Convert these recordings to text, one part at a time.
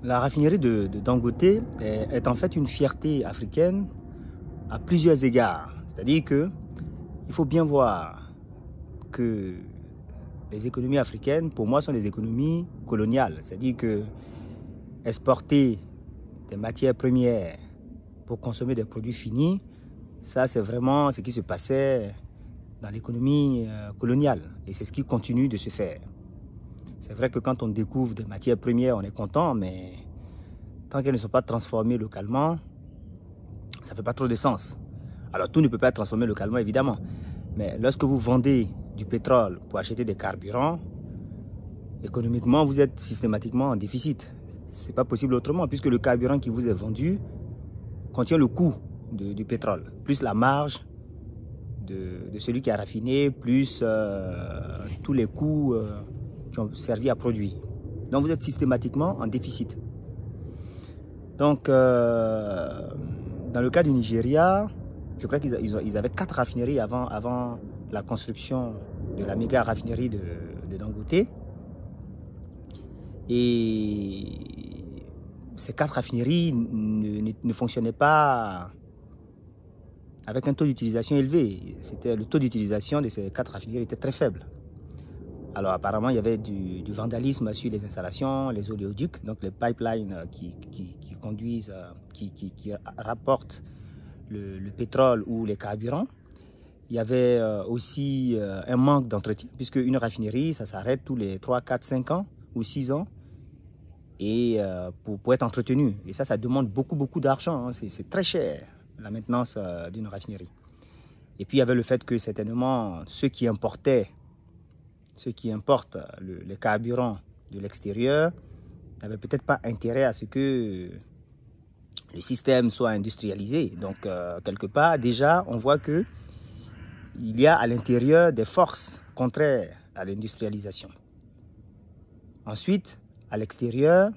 La raffinerie de Dangote est en fait une fierté africaine à plusieurs égards. C'est-à-dire qu'il faut bien voir que les économies africaines, pour moi, sont des économies coloniales. C'est-à-dire que exporter des matières premières pour consommer des produits finis, ça c'est vraiment ce qui se passait dans l'économie coloniale. Et c'est ce qui continue de se faire. C'est vrai que quand on découvre des matières premières, on est content, mais tant qu'elles ne sont pas transformées localement, ça ne fait pas trop de sens. Alors tout ne peut pas être transformé localement, évidemment. Mais lorsque vous vendez du pétrole pour acheter des carburants, économiquement, vous êtes systématiquement en déficit. Ce n'est pas possible autrement, puisque le carburant qui vous est vendu contient le coût du pétrole, plus la marge de celui qui a raffiné, plus tous les coûts qui ont servi à produire. Donc vous êtes systématiquement en déficit. Donc dans le cas du Nigeria, je crois qu'ils avaient 4 raffineries avant la construction de la méga raffinerie de Dangote. Et ces 4 raffineries ne fonctionnaient pas avec un taux d'utilisation élevé. Le taux d'utilisation de ces 4 raffineries était très faible. Alors apparemment, il y avait du vandalisme sur les installations, les oléoducs, donc les pipelines qui conduisent, qui rapportent le pétrole ou les carburants. Il y avait aussi un manque d'entretien, puisque une raffinerie, ça s'arrête tous les 3, 4, 5 ans ou 6 ans et pour être entretenu. Et ça demande beaucoup d'argent. Hein. C'est très cher, la maintenance d'une raffinerie. Et puis il y avait le fait que certainement ceux qui importent les carburants de l'extérieur n'avaient peut-être pas intérêt à ce que le système soit industrialisé. Donc quelque part, déjà, on voit que il y a à l'intérieur des forces contraires à l'industrialisation. Ensuite, à l'extérieur,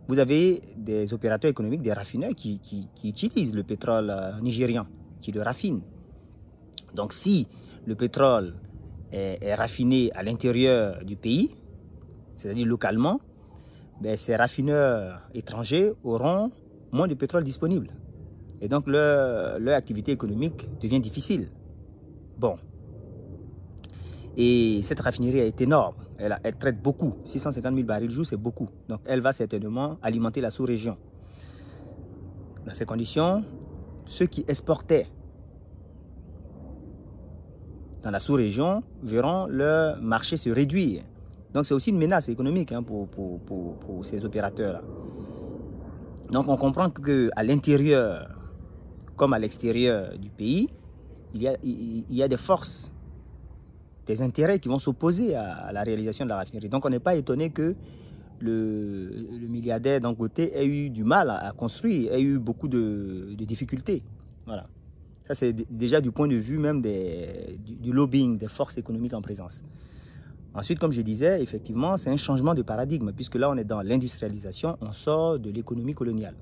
vous avez des opérateurs économiques, des raffineurs qui utilisent le pétrole nigérian, qui le raffinent. Donc si le pétrole est raffiné à l'intérieur du pays, c'est-à-dire localement, ben, ces raffineurs étrangers auront moins de pétrole disponible. Et donc leur activité économique devient difficile. Bon. Et cette raffinerie est énorme. Elle traite beaucoup. 650 000 barils jour, c'est beaucoup. Donc elle va certainement alimenter la sous-région. Dans ces conditions, ceux qui exportaient dans la sous-région verront leur marché se réduire. Donc c'est aussi une menace économique hein, pour ces opérateurs-là. Donc on comprend qu'à l'intérieur comme à l'extérieur du pays, il y a des forces, des intérêts qui vont s'opposer à la réalisation de la raffinerie. Donc on n'est pas étonné que le milliardaire Dangote ait eu du mal à construire, ait eu beaucoup de difficultés. Voilà. Ça c'est déjà du point de vue même du lobbying, des forces économiques en présence. Ensuite, comme je disais, effectivement, c'est un changement de paradigme, puisque là on est dans l'industrialisation, on sort de l'économie coloniale.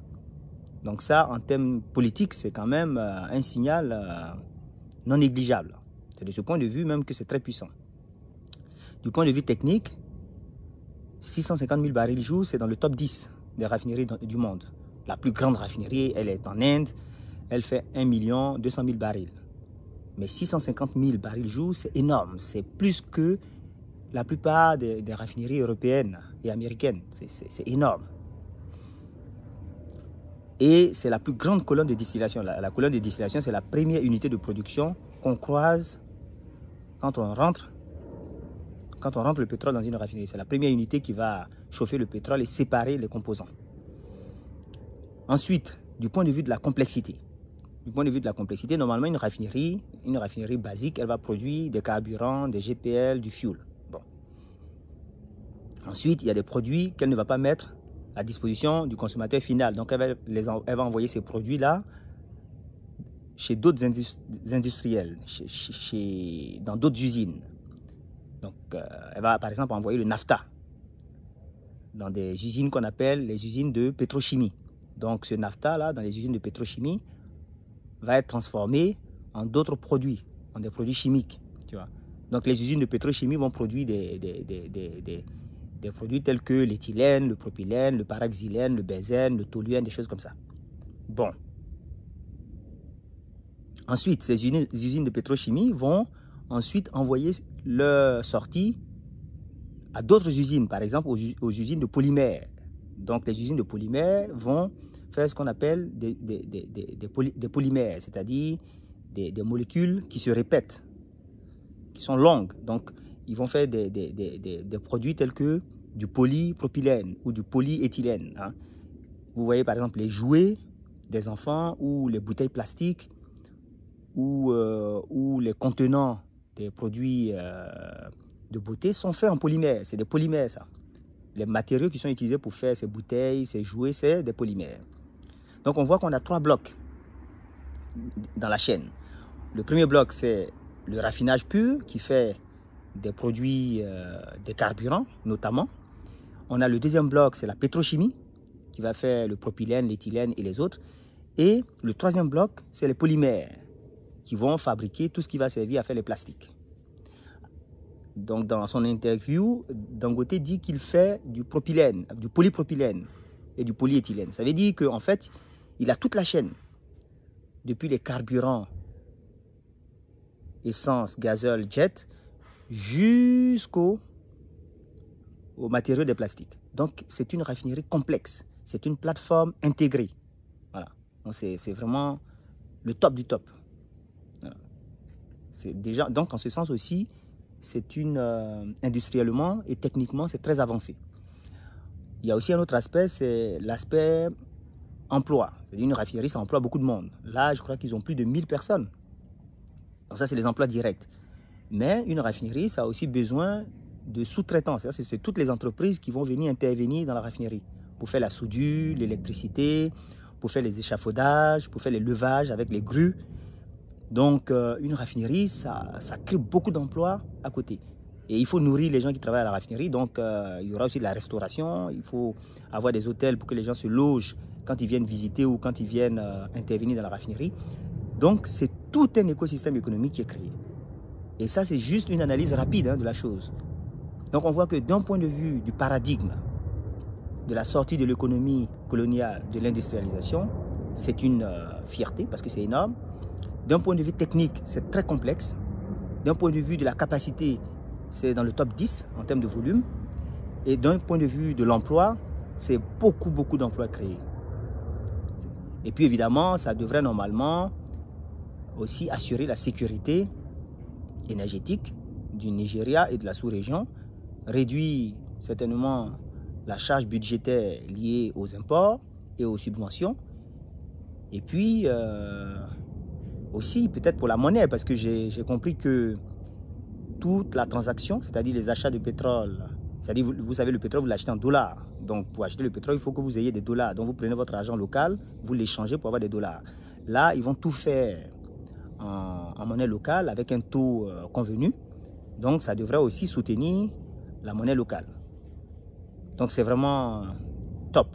Donc ça, en termes politiques, c'est quand même un signal non négligeable. C'est de ce point de vue même que c'est très puissant. Du point de vue technique, 650 000 barils jour, c'est dans le top 10 des raffineries du monde. La plus grande raffinerie, elle est en Inde, elle fait 1 200 000 barils. Mais 650 000 barils jour, c'est énorme. C'est plus que la plupart des raffineries européennes et américaines. C'est énorme. Et c'est la plus grande colonne de distillation. La colonne de distillation, c'est la première unité de production qu'on croise quand on rentre le pétrole dans une raffinerie. C'est la première unité qui va chauffer le pétrole et séparer les composants. Ensuite, du point de vue de la complexité. Normalement, une raffinerie basique, elle va produire des carburants, des GPL, du fuel. Bon. Ensuite, il y a des produits qu'elle ne va pas mettre à disposition du consommateur final. Donc, elle va envoyer ces produits-là chez d'autres industriels, dans d'autres usines. Donc, elle va par exemple envoyer le nafta dans des usines qu'on appelle les usines de pétrochimie. Donc, ce nafta-là, dans les usines de pétrochimie, va être transformé en d'autres produits, des produits chimiques. Tu vois. Donc, les usines de pétrochimie vont produire des des produits tels que l'éthylène, le propylène, le paraxylène, le benzène, le toluène, des choses comme ça. Bon. Ensuite, ces usines de pétrochimie vont ensuite envoyer leur sortie à d'autres usines, par exemple aux usines de polymères. Donc les usines de polymères vont faire ce qu'on appelle des polymères, c'est-à-dire des molécules qui se répètent, qui sont longues. Donc ils vont faire des produits tels que du polypropylène ou du polyéthylène. Hein. Vous voyez par exemple les jouets des enfants ou les bouteilles plastiques ou les contenants des produits de beauté sont faits en polymère. C'est des polymères, ça. Les matériaux qui sont utilisés pour faire ces bouteilles, ces jouets, c'est des polymères. Donc on voit qu'on a 3 blocs dans la chaîne. Le premier bloc, c'est le raffinage pur qui fait des produits, des carburants notamment. On a le deuxième bloc, c'est la pétrochimie qui va faire le propylène, l'éthylène et les autres. Et le troisième bloc, c'est les polymères qui vont fabriquer tout ce qui va servir à faire les plastiques. Donc dans son interview, Dangote dit qu'il fait du propylène, du polypropylène et du polyéthylène. Ça veut dire qu'en fait, il a toute la chaîne, depuis les carburants, essence, gazole, jet, jusqu'aux matériaux des plastiques. Donc c'est une raffinerie complexe, c'est une plateforme intégrée. Voilà. Donc c'est vraiment le top du top. Voilà. Déjà, donc en ce sens aussi, c'est industriellement et techniquement, c'est très avancé. Il y a aussi un autre aspect, c'est l'aspect emploi. C'est-à-dire une raffinerie, ça emploie beaucoup de monde. Là, je crois qu'ils ont plus de 1000 personnes. Donc ça, c'est les emplois directs. Mais une raffinerie, ça a aussi besoin de sous-traitants. C'est toutes les entreprises qui vont venir intervenir dans la raffinerie pour faire la soudure, l'électricité, pour faire les échafaudages, pour faire les levages avec les grues. Donc, une raffinerie, ça crée beaucoup d'emplois à côté. Et il faut nourrir les gens qui travaillent à la raffinerie. Donc, il y aura aussi de la restauration. Il faut avoir des hôtels pour que les gens se logent quand ils viennent visiter ou quand ils viennent intervenir dans la raffinerie. Donc, c'est tout un écosystème économique qui est créé. Et ça, c'est juste une analyse rapide de la chose. Donc, on voit que d'un point de vue du paradigme de la sortie de l'économie coloniale, de l'industrialisation, c'est une fierté parce que c'est énorme. D'un point de vue technique, c'est très complexe. D'un point de vue de la capacité, c'est dans le top 10 en termes de volume. Et d'un point de vue de l'emploi, c'est beaucoup d'emplois créés. Et puis évidemment, ça devrait normalement aussi assurer la sécurité énergétique du Nigeria et de la sous-région, réduire certainement la charge budgétaire liée aux imports et aux subventions. Et puis aussi peut-être pour la monnaie, parce que j'ai compris que toute la transaction, c'est-à-dire les achats de pétrole, c'est-à-dire vous savez le pétrole vous l'achetez en dollars, donc pour acheter le pétrole il faut que vous ayez des dollars, donc vous prenez votre argent local, vous l'échangez pour avoir des dollars. Là ils vont tout faire en monnaie locale avec un taux convenu, donc ça devrait aussi soutenir la monnaie locale. Donc c'est vraiment top.